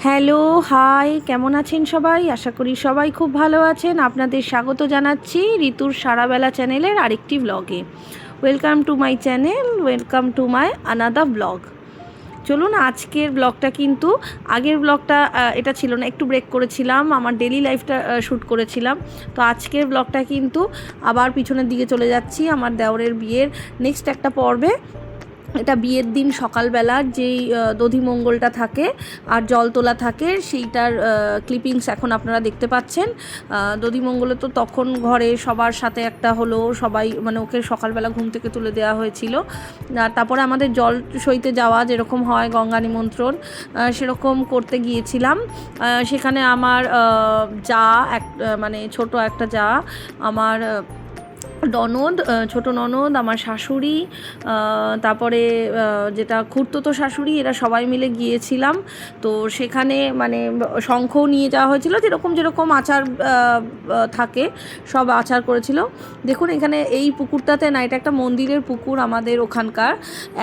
Hello, high, কেমন আছেন সবাই? আশা করি সবাই খুব ভালো আছেন। আপনাদের স্বাগত জানাচ্ছি ঋতুর সারাবেলা চ্যানেলের আরেকটি ব্লগে। Welcome to my channel, welcome to my another blog. চলুন, আজকের ব্লগটা কিন্তু আগের ব্লগটা এটা ছিল না, একটু ব্রেক করেছিলাম, আমার ডেলি লাইফটা শ্যুট করেছিলাম। তো আজকের ব্লগটা কিন্তু আবার পিছনের দিকে চলে যাচ্ছি, আমার দেওরের বিয়ের নেক্সট একটা পর্বে। এটা বিয়ের দিন সকালবেলার যেই দধিমঙ্গলটা থাকে আর জল তোলা থাকে সেইটার ক্লিপিংস এখন আপনারা দেখতে পাচ্ছেন। দধিমঙ্গলে তো তখন ঘরে সবার সাথে একটা হলো, সবাই মানে ওকে সকালবেলা ঘুম থেকে তুলে দেওয়া হয়েছিল। আর তারপরে আমাদের জল সইতে যাওয়া যেরকম হয় গঙ্গা নিমন্ত্রণ, সেরকম করতে গিয়েছিলাম। সেখানে আমার যা মানে ছোট একটা যা, আমার ননদ, ছোট ননদ, আমার শাশুড়ি, তারপরে যেটা খুড়তুতো শাশুড়ি, এরা সবাই মিলে গিয়েছিলাম। তো সেখানে মানে শঙ্খও নিয়ে যাওয়া হয়েছিল, যেরকম যেরকম আচার থাকে সব আচার করেছিল। দেখুন এখানে এই পুকুরটাতে না, এটা একটা মন্দিরের পুকুর আমাদের ওখানকার।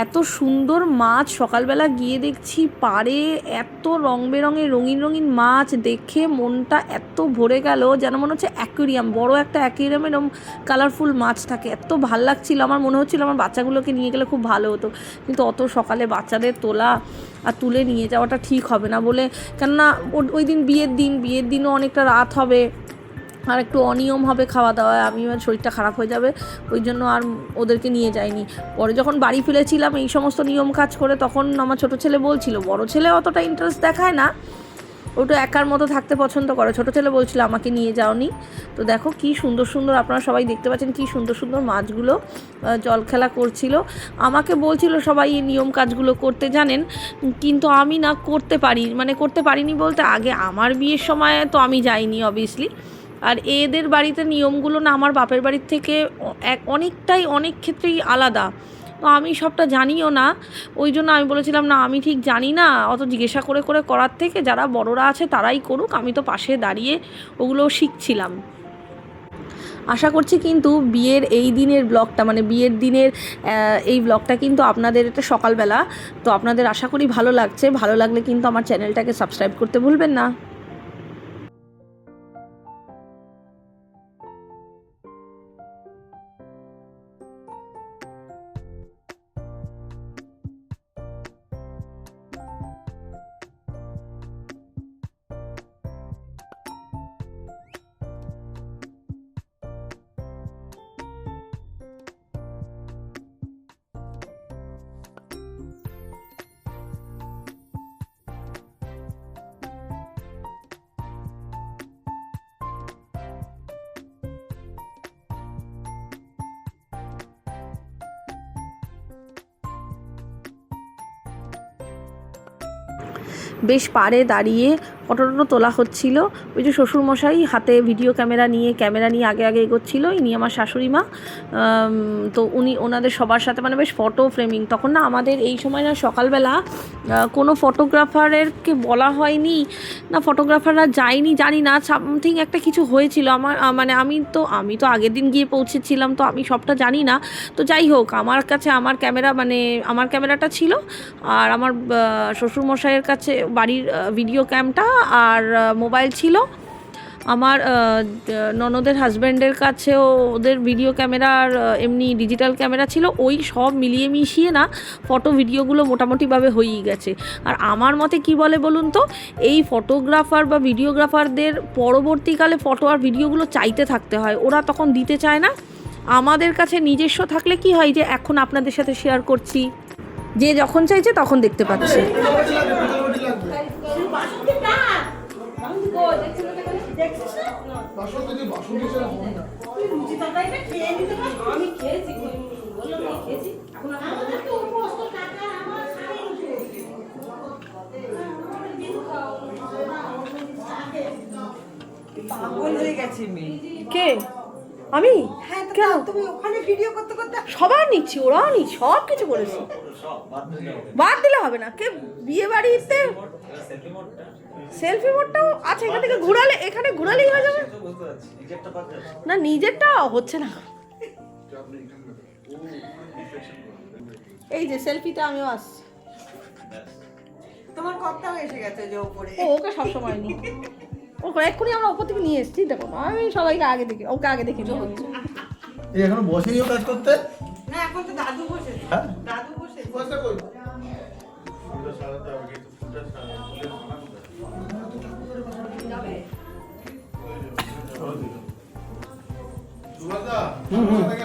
এত সুন্দর মাছ, সকালবেলা গিয়ে দেখছি পাড়ে এত রং বেরঙের রঙিন রঙিন মাছ, দেখে মনটা এত ভরে গেল, যেন মনে হচ্ছে অ্যাকুয়ারিয়াম, বড় একটা অ্যাকুয়ারিয়ামের এরকম কালারফুল মাছ থাকে। এত ভাল লাগছিল, আমার মনে হচ্ছিল আমার বাচ্চাগুলোকে নিয়ে গেলে খুব ভালো হতো, কিন্তু অত সকালে বাচ্চাদের তোলা আর তুলে নিয়ে যাওয়াটা ঠিক হবে না বলে, কেননা ওই দিন বিয়ের দিনও অনেকটা রাত হবে, আর একটু অনিয়ম হবে খাওয়া দাওয়ায়, আমি শরীরটা খারাপ হয়ে যাবে, ওই জন্য আর ওদেরকে নিয়ে যাইনি। পরে যখন বাড়ি ফিরেছিলাম এই সমস্ত নিয়ম কাজ করে, তখন আমার ছোটো ছেলে বলছিল, বড় ছেলে অতটা ইন্টারেস্ট দেখায় না, ওটা একার মতো থাকতে পছন্দ করে, ছোটো ছেলে বলছিল আমাকে নিয়ে যাওনি। তো দেখো কি সুন্দর সুন্দর, আপনারা সবাই দেখতে পাচ্ছেন কি সুন্দর সুন্দর মাছগুলো জল খেলা করছিল। আমাকে বলছিল সবাই এই নিয়ম কাজগুলো করতে জানেন, কিন্তু আমি না করতে পারিনি বলতে, আগে আমার বিয়ের সময় তো আমি যাইনি অবভিয়াসলি। আর এদের বাড়িতে নিয়মগুলো না আমার বাপের বাড়ির থেকে অনেক ক্ষেত্রেই আলাদা। তো আমি সবটা জানিও না, ওই জন্য আমি বলেছিলাম না আমি ঠিক জানি না, অত জিজ্ঞাসা করে করে করার থেকে যারা বড়রা আছে তারাই করুক, আমি তো পাশে দাঁড়িয়ে ওগুলো শিখছিলাম। আশা করছি কিন্তু বিয়ের এই দিনের ব্লগটা, মানে বিয়ের দিনের এই ব্লগটা কিন্তু আপনাদের, এটা সকালবেলা, তো আপনাদের আশা করি ভালো লাগছে। ভালো লাগলে কিন্তু আমার চ্যানেলটাকে সাবস্ক্রাইব করতে ভুলবেন না। বেশ পাড়ে দাঁড়িয়ে ফটো তোলা হচ্ছিল। ওই যে শ্বশুরমশাই হাতে ভিডিও ক্যামেরা নিয়ে আগে আগে এগোচ্ছিল, ইনি আমার শাশুড়ি মা। তো ওনাদের সবার সাথে মানে বেশ ফটো ফ্রেমিং। তখন না আমাদের এই সময় না সকালবেলা কোনো ফটোগ্রাফারকে বলা হয়নি না, ফটোগ্রাফাররা যায়নি, জানি না, সামথিং একটা কিছু হয়েছিল। আমার মানে আমি তো আগের দিন গিয়ে পৌঁছেছিলাম, তো আমি সবটা জানি না। তো যাই হোক, আমার কাছে আমার ক্যামেরাটা ছিল, আর আমার শ্বশুরমশাইয়ের কাছে বাড়ির ভিডিও ক্যামটা আর মোবাইল ছিল। আমার ননদের হাজব্যান্ডের কাছেও ওদের ভিডিও ক্যামেরা আর এমনি ডিজিটাল ক্যামেরা ছিল। ওই সব মিলিয়ে মিশিয়ে না ফটো ভিডিওগুলো মোটামুটিভাবে হয়েই গেছে। আর আমার মতে কি বলে বলুন তো, এই ফটোগ্রাফার বা ভিডিওগ্রাফারদের পরবর্তীকালে ফটো আর ভিডিওগুলো চাইতে থাকতে হয়, ওরা তখন দিতে চায় না। আমাদের কাছে নিজস্ব থাকলে কি হয়, যে এখন আপনাদের সাথে শেয়ার করছি, যে যখন চাইছে তখন দেখতে পাচ্ছে। পাগল হয়ে গেছে মেয়ে। কে? আমি? হ্যাঁ, কেন? তুমি ওখানে ভিডিও করতে করতে সবার নিচ্ছি, ওরাও নিচ্ছি, সব কিছু করেছি, বাদ দিলে হবে না। কে বিয়ে বাড়িতে সেলফি মোডটাও আছে, এখানে ঘুরালেই হয়ে যাবে না, নিজেরটা হচ্ছে না। এই যে সেলফিটা আমিও আসছি। তোমার কর্তাও এসে গেছে যে উপরে। ও ওকে সবসময় নি ওকে এক্ষুনি আমরা ওপর থেকে নিয়ে এসেছি, দেখো আমি সবাইকে আগে দেখি, ওকে আগে দেখি হচ্ছে। এই এখনো বসেনিও কাজ করতে? না এখন তো দাদু বসেছে। হ্যাঁ? দাদু বসেছে। বসে কই?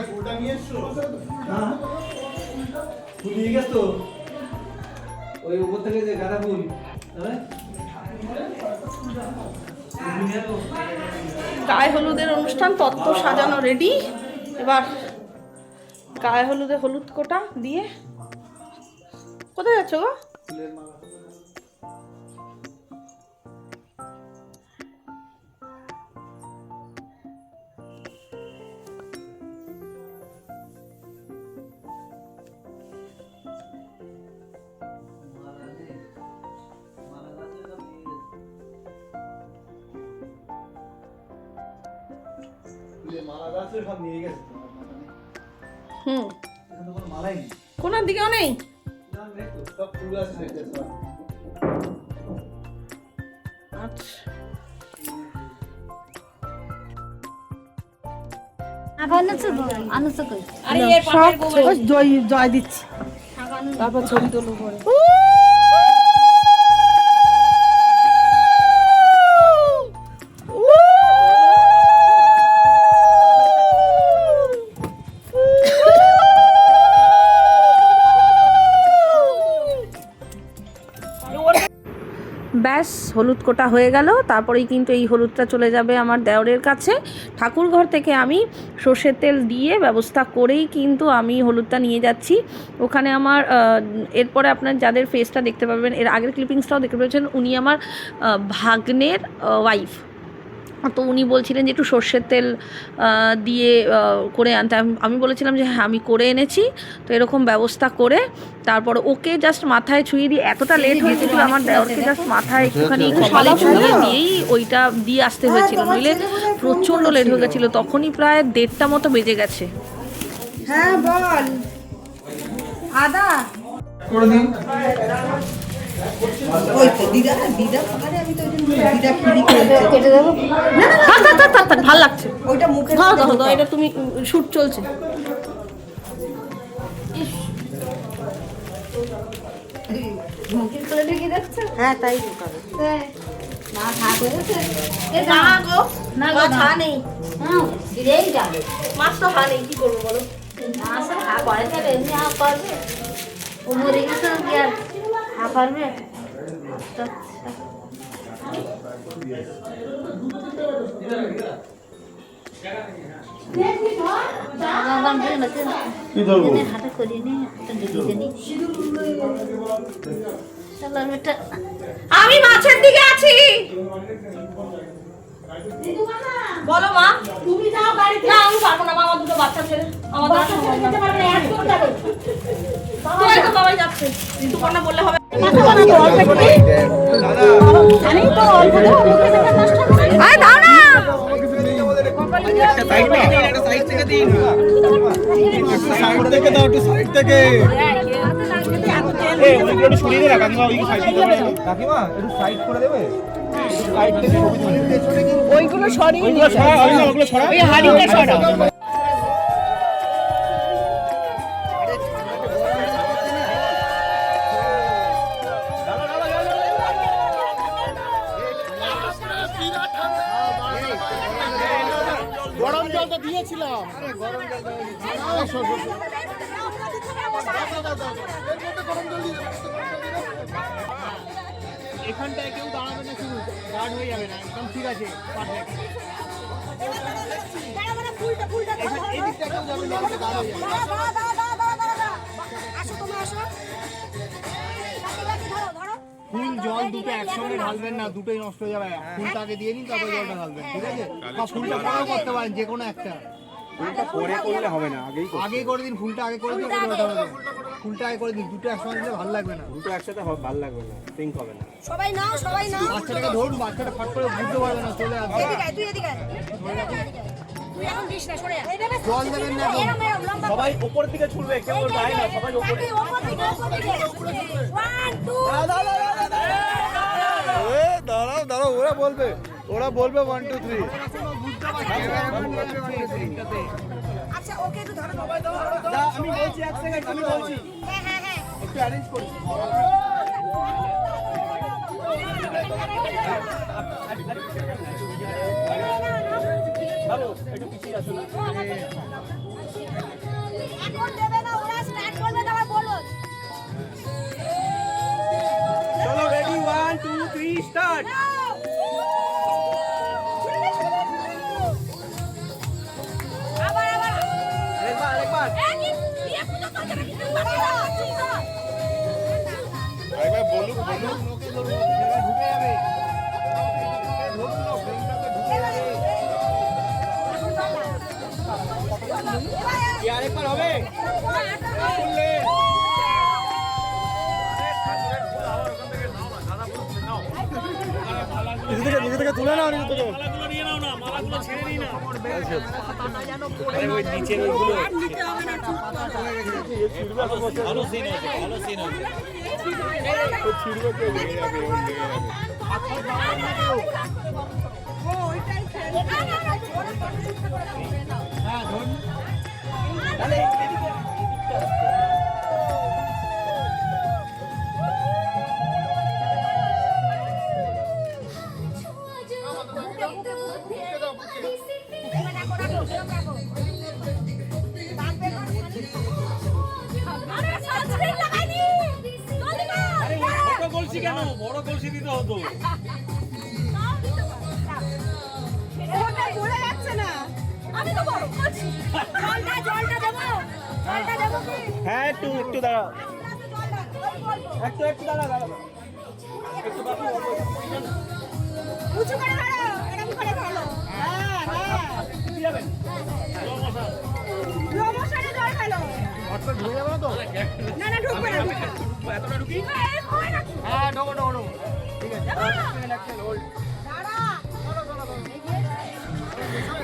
ফুলটা নিয়ে এসছো? ফুল নিয়ে গেছ তো ওই উপর থেকে যে গাঁদা ফুল হ্যাঁ গায়ে হলুদের অনুষ্ঠান তত্ত্ব সাজানো রেডি। এবার গায়ে হলুদে হলুদ কোটা দিয়ে কোথায় যাচ্ছ গো? ফুলের মালা মালা গাছ সব নিয়ে গেছে হুম, এখানে কোনো মালাই নেই কোনার দিকেও নেই। না নেই তো সব ফুল আছে সেটা সব আচ্ছা জয় দিচ্ছি, তারপর ছবি তুলবো পরে। ব্যাস হলুদ কোটা হয়ে গেল। তারপরেই কিন্তু এই হলুদটা চলে যাবে আমার দেওরের কাছে। ঠাকুরঘর থেকে আমি সর্ষের তেল দিয়ে ব্যবস্থা করেই কিন্তু আমি হলুদটা নিয়ে যাচ্ছি ওখানে। আমার এরপরে আপনার যাদের ফেসটা দেখতে পাবেন, এর আগের ক্লিপিংসটাও দেখতে পেয়েছেন, উনি আমার ভাগ্নের ওয়াইফ। তো উনি বলছিলেন যে একটু সর্ষের তেল দিয়ে করে আনতে। আমি বলেছিলাম যে হ্যাঁ আমি করে এনেছি। তো এরকম ব্যবস্থা করে তারপর ওকে জাস্ট মাথায় ছুঁয়ে দিয়ে, এতটা লেট হয়ে গেছিলো আমার দেওরকে জাস্ট মাথায় একটুখানি কপালে ছুঁয়ে দিয়েই ওইটা দিয়ে আসতে হয়েছিল, নইলে প্রচণ্ড লেট হয়ে গেছিলো। তখনই প্রায় 1:30 মতো বেজে গেছে। হ্যাঁ বল। আদা করে দিন। ওই তো দিদা দিদা আরে আমি তো ওই জন্য দিদা খিরি করেছে। কেটে দেবো? থাক ভাল লাগছে। ওইটা মুখে দাও দাও দাও, এটা তুমি শুট চলছে। হ্যাঁ তাই ঢোকাবে। মাছ তো হা নেই, কি করবো বলো? কি ধরবো? আমি মাছের দিকে আছি। বলো মা। তুমি যাও গাড়িতে। না আমি পারবো না, আমার দুটো বাচ্চা ছেলে, আমার দ্বারা সম্ভব না। তুই তো বাবাই যাচ্ছে, ঋতুপর্ণা বললে হবে। আরে দাও না। সাইড থেকে দাও, একটু সাইড থেকে। ওইগুলো একটু সরিয়ে দে না কাকিমা, ওই সাইড থেকে কাকিমা একটু সাইড করে দেবে। সাইড থেকে ওইগুলো সরিয়ে ওইগুলো সরা, ওইগুলো সরা। ওই হাড়িটা সরা। গরম জল তো দিয়েছিলাম। এখানটায় কেউ দাঁড়াবে না, শুধু গার্ড হয়ে যাবে না, একদম ঠিক আছে, পারফেক্ট। এদিকটা কেউ যাবে না, গার্ড হয়ে যাবে। ফুল জল দুটো একসঙ্গে ঢালবেন না, দুটোই নষ্ট হয়ে যাবে। ফুলটা আগে দিয়ে নিন, তারপর জলটা ঢালবেন, ঠিক আছে? বা ফুলটা পরেও করতে পারেন, যে কোনো একটা। ফুলটা পরে করলে হবে না, আগেই করে দিন। ফুলটা আগে করে দিন, ফুলটা আগে করে দিন। দুটো একসঙ্গে দিলে ভালো লাগবে না, দুটো একসাথে ভালো লাগবে না, পিঙ্ক হবে না। সবাই নাও সবাই নাও। বাচ্চাটাকে ধরুন, বাচ্চাটা ফট করে বুঝতে পারবে না, চলে আসবে। এদিকে আয়, তুই এদিকে আয়। তুই এখন দিস না, সরে আয়। জল দেবেন না, এরম এরম লম্বা সবাই উপর দিকে ছুড়বে, কেউ গায়ে না, সবাই উপরে। ওপর দিকে 1 2 দাঁড়াও দাঁড়াও, ওরা বলবে 1 2 3। আচ্ছা ওকে একটু ধরো আমি বলছি 1 সেকেন্ড, আমি বলছি হ্যাঁ হ্যাঁ হ্যাঁ একটু অ্যারেঞ্জ করি। একটু পিছিয়ে আসো না। এখন দেবে না, ওরা স্টার্ট করবে তারপর বলো। চলো রেডি 1 2 3 স্টার্ট। আবার আবার আরেকবার এই কি বিয়ে পুজো করতে নাকি তুমি বাবা ঠিক আছে আরেকবার বলুক লোকে ঢুকে যাবে। কি আরেকবার হবে? নিজে থেকে তুলে নাও, নিজে থেকে। আরে সানস্ক্রিন লাগাইনি জলদি কর ছোট কলসি কেন, বড় কলসি দিতে হতো। ওটা পড়ে যাচ্ছে না, আমি তো বড় করছি। জলটা দেবো কি? হ্যাঁ একটু দাঁড়াও, জলটা একটু দাঁড়াও। একটু বাকি উঁচু করে ধরো, এরকম করে ধরো। হ্যাঁ হ্যাঁ যাবেন। প্রমোশনে জল ফেলো। অর্থাৎ ঢুকে যাবে না তো? না না ঢুকবে না এতটা ঢুকি। এই হয় না হ্যাঁ ঢোকো। ঠিক আছে। দাঁড়া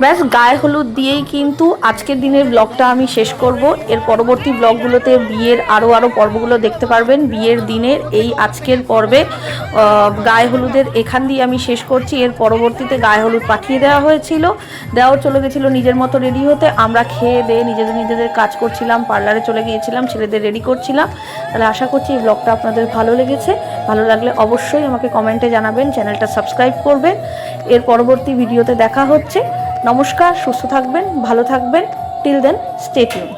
ব্যাস গায়ে হলুদ দিয়েই কিন্তু আজকের দিনের ব্লগটা আমি শেষ করব। এর পরবর্তী ব্লগগুলোতে বিয়ের আরও পর্বগুলো দেখতে পারবেন। বিয়ের দিনের এই আজকের পর্বে গায়ে হলুদের এখান দিয়ে আমি শেষ করছি। এর পরবর্তীতে গায়ে হলুদ পাঠিয়ে দেওয়া হয়েছিল, দেওয়া চলে গেছিলো নিজের মতো রেডি হতে। আমরা খেয়ে দিয়ে নিজেদের কাজ করছিলাম, পার্লারে চলে গিয়েছিলাম, ছেলেদের রেডি করছিলাম। তাহলে আশা করছি এই ব্লগটা আপনাদের ভালো লেগেছে। ভালো লাগলে অবশ্যই আমাকে কমেন্টে জানাবেন, চ্যানেলটা সাবস্ক্রাইব করবেন। এর পরবর্তী ভিডিওতে দেখা হচ্ছে। নমস্কার, সুস্থ থাকবেন, ভালো থাকবেন। Till then stay tune.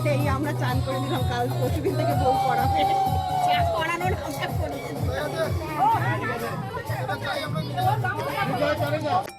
সেই আমরা চান করে দিলাম, কাল পরশুদিন থেকে বউ করাবে। চেক করানোর আমরা করেছি। ঠিক আছে।